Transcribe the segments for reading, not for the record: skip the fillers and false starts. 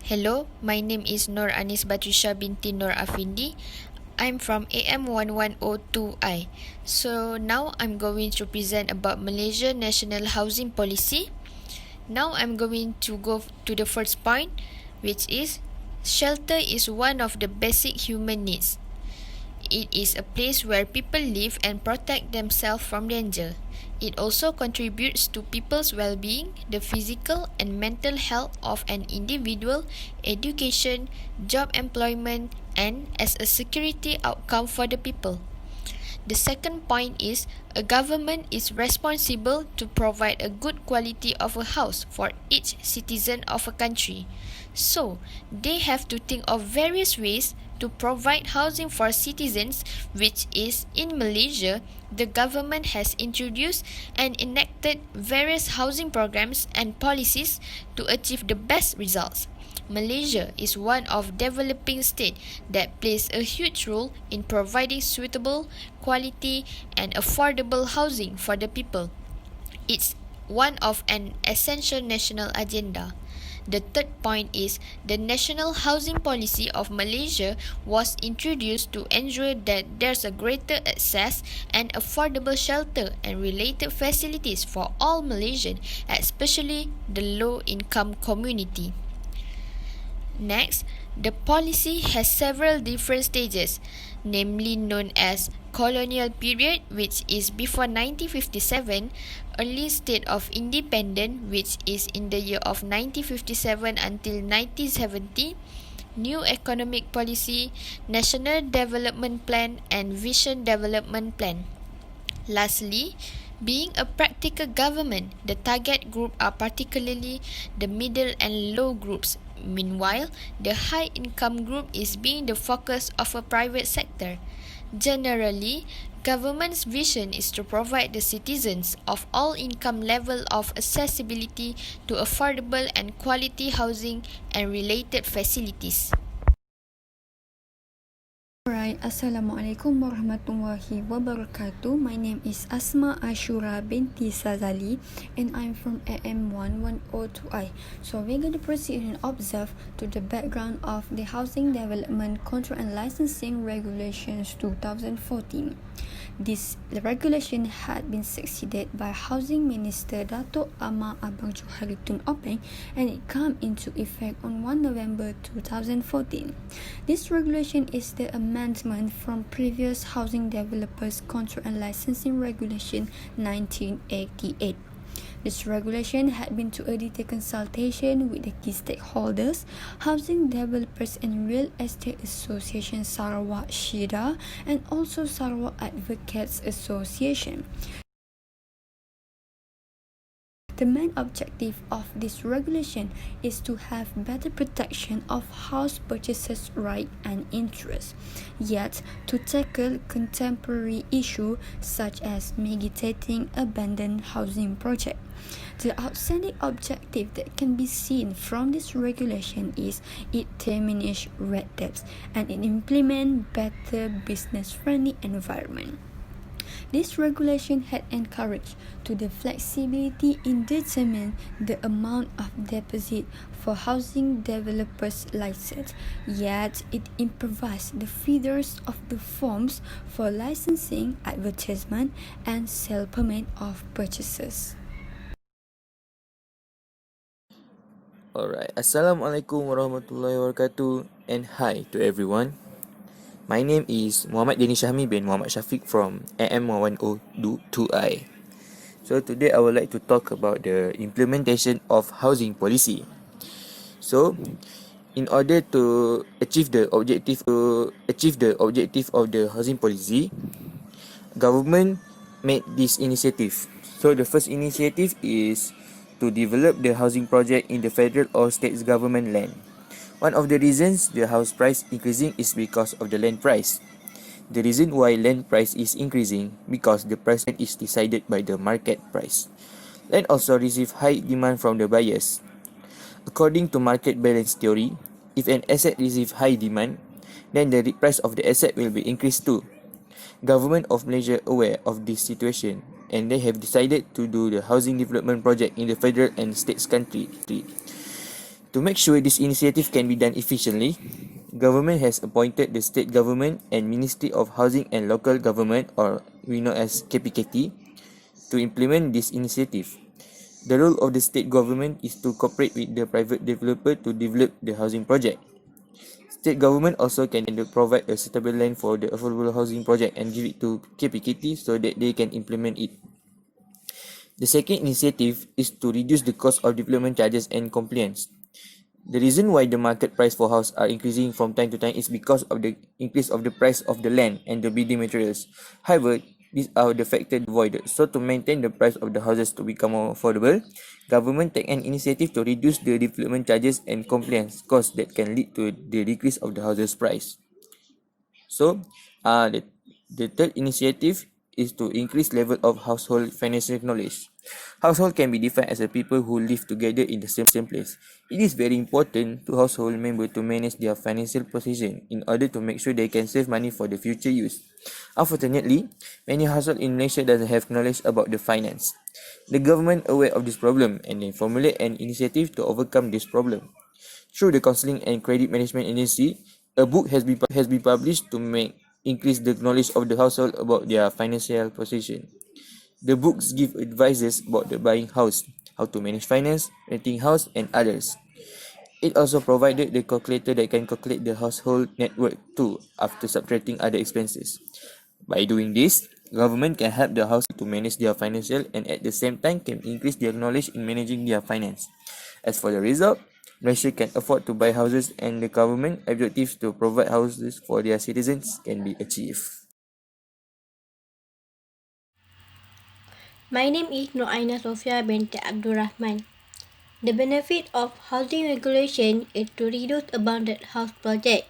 Hello, my name is Nur Anis Batrisha binti Nur Afindi. I'm from AM1102I. So now I'm going to present about Malaysia National Housing Policy. Now I'm going to go to the first point, which is shelter is one of the basic human needs. It is a place where people live and protect themselves from danger. It also contributes to people's well-being, the physical and mental health of an individual, education, job employment, and as a security outcome for the people. The second point is a government is responsible to provide a good quality of a house for each citizen of a country. So, they have to think of various ways to provide housing for citizens, which is in Malaysia, the government has introduced and enacted various housing programs and policies to achieve the best results. Malaysia is one of developing states that plays a huge role in providing suitable, quality and affordable housing for the people. It's one of an essential national agenda. The third point is the National Housing Policy of Malaysia was introduced to ensure that there's a greater access and affordable shelter and related facilities for all Malaysians, especially the low-income community. Next, the policy has several different stages, namely known as colonial period, which is before 1957, early state of independence, which is in the year of 1957 until 1970, new economic policy, national development plan, and vision development plan. Lastly, being a practical government, the target group are particularly the middle and low groups. Meanwhile, the high income group is being the focus of a private sector. Generally, government's vision is to provide the citizens of all income level of accessibility to affordable and quality housing and related facilities. Alright, Assalamualaikum warahmatullahi wabarakatuh. My name is Asma Ashura binti Sazali and I'm from AM1102I. So we're going to proceed and observe to the background of the Housing Development Control and Licensing Regulations 2014. This regulation had been succeeded by Housing Minister Dato' Amar Abang Johari Tun Openg and it came into effect on 1 November 2014. This regulation is the amendment from previous Housing Developers Control and Licensing Regulation 1988. This regulation had been to a detailed consultation with the key stakeholders, Housing Developers and Real Estate Association Sarawak Shida and also Sarawak Advocates Association. The main objective of this regulation is to have better protection of house purchasers' right and interest, yet to tackle contemporary issues such as mitigating abandoned housing projects. The outstanding objective that can be seen from this regulation is it diminishes red tape and it implements better business-friendly environment. This regulation had encouraged to the flexibility in determining the amount of deposit for housing developers license, yet it improvised the feeders of the forms for licensing, advertisement and sale permit of purchases. Alright, Assalamualaikum warahmatullahi wabarakatuh and hi to everyone. My name is Muhammad Dini Syahmi bin Muhammad Syafiq from AM1002I. So today I would like to talk about the implementation of housing policy. So in order to achieve the objective of the housing policy, government made this initiative. So the first initiative is to develop the housing project in the federal or state's government land. One of the reasons the house price increasing is because of the land price. The reason why land price is increasing because the price is decided by the market price. Land also receive high demand from the buyers. According to market balance theory, if an asset receive high demand, then the price of the asset will be increased too. Government of Malaysia aware of this situation and they have decided to do the housing development project in the federal and states country. To make sure this initiative can be done efficiently, government has appointed the state government and Ministry of Housing and Local Government, or we know as KPKT, to implement this initiative. The role of the state government is to cooperate with the private developer to develop the housing project. State government also can provide a suitable land for the affordable housing project and give it to KPKT so that they can implement it. The second initiative is to reduce the cost of development charges and compliance. The reason why the market price for house are increasing from time to time is because of the increase of the price of the land and the building materials. However, these are the factors avoided. So to maintain the price of the houses to become more affordable, government take an initiative to reduce the development charges and compliance costs that can lead to the decrease of the houses price. So, the third initiative is to increase level of household financial knowledge. Household can be defined as a people who live together in the same place. It is very important to household members to manage their financial position in order to make sure they can save money for the future use. Unfortunately, many households in Malaysia doesn't have knowledge about the finance. The government aware of this problem and they formulate an initiative to overcome this problem. Through the Counseling and Credit Management Agency, a book has been published to increase the knowledge of the household about their financial position. The books give advices about the buying house, how to manage finance, renting house, and others. It also provided the calculator that can calculate the household net worth too after subtracting other expenses. By doing this, government can help the household to manage their financial and at the same time can increase their knowledge in managing their finance. As for the result, Malaysia can afford to buy houses and the government objectives to provide houses for their citizens can be achieved. My name is Noaina Sofia binti Abdul Rahman. The benefit of housing regulation is to reduce abandoned house project.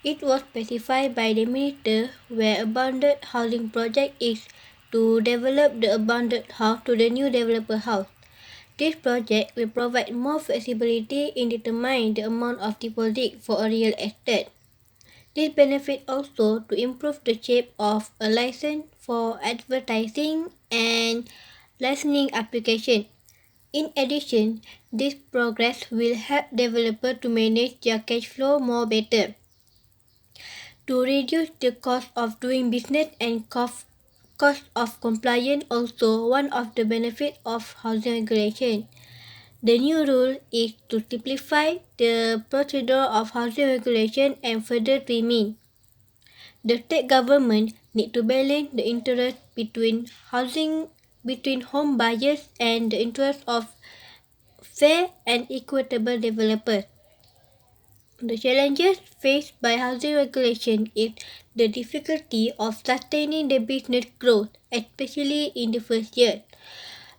It was specified by the minister where abandoned housing project is to develop the abandoned house to the new developer house. This project will provide more flexibility in determining the amount of deposit for a real estate. This benefit also to improve the shape of a license for advertising and licensing application. In addition, this progress will help developers to manage their cash flow more better. To reduce the cost of doing business and cost of compliance also one of the benefits of housing regulation. The new rule is to simplify the procedure of housing regulation and further streamline. The state government need to balance the interest between home buyers and the interest of fair and equitable developers. The challenges faced by housing regulation is the difficulty of sustaining the business growth, especially in the first year,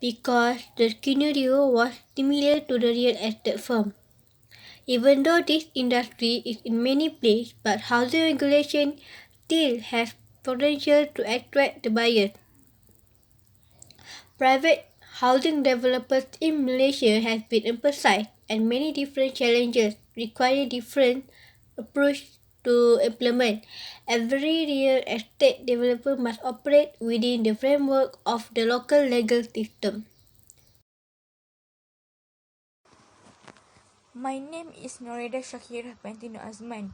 because the scenario was similar to the real estate firm. Even though this industry is in many places, but housing regulation still has potential to attract the buyers. Private housing developers in Malaysia has been emphasized and many different challenges require different approach to implement. Every real estate developer must operate within the framework of the local legal system. My name is Noreda Shakira Pantino Azman.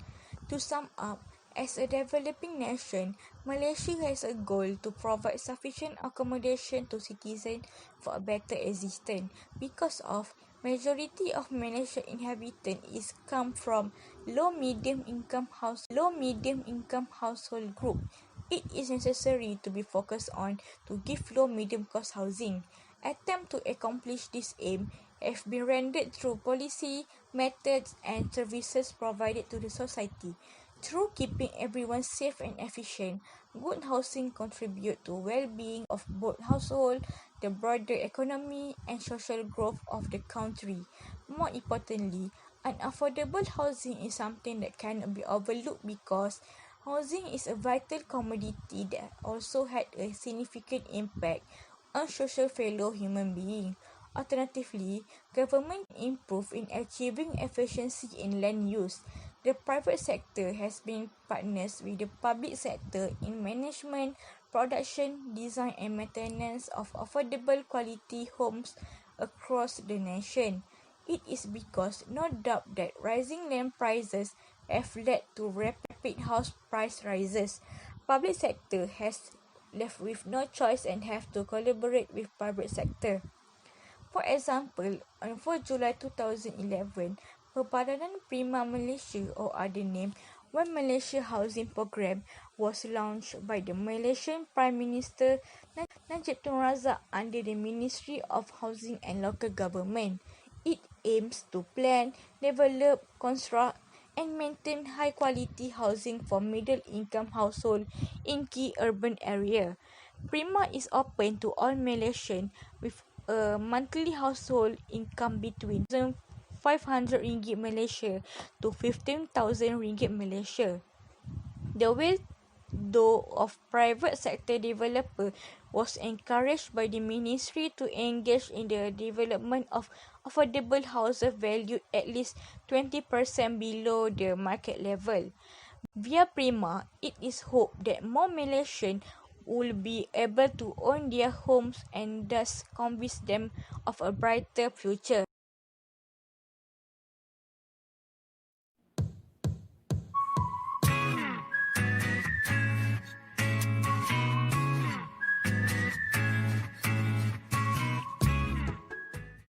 To sum up, as a developing nation, Malaysia has a goal to provide sufficient accommodation to citizens for a better existence. Because of majority of Malaysian inhabitants is come from low medium income household group. It is necessary to be focused on to give low medium cost housing. Attempt to accomplish this aim have been rendered through policy, methods and services provided to the society. Through keeping everyone safe and efficient, good housing contribute to well-being of both households, the broader economy and social growth of the country. More importantly, unaffordable housing is something that cannot be overlooked because housing is a vital commodity that also had a significant impact on social fellow human beings. Alternatively, government improve in achieving efficiency in land use. The private sector has been partners with the public sector in management, production, design and maintenance of affordable quality homes across the nation. It is because no doubt that rising land prices have led to rapid house price rises. Public sector has left with no choice and have to collaborate with private sector. For example, on 4 July 2011, Perbadanan Prima Malaysia, or other name, One Malaysia Housing Program, was launched by the Malaysian Prime Minister Najib Tun Razak under the Ministry of Housing and Local Government. It aims to plan, develop, construct, and maintain high-quality housing for middle-income households in key urban areas. Prima is open to all Malaysians with a monthly household income between RM500 Malaysia to RM15,000 Malaysia. The way though of private sector developer was encouraged by the ministry to engage in the development of affordable houses valued at least 20% below the market level. Via Prima, it is hoped that more Malaysians will be able to own their homes and thus convince them of a brighter future.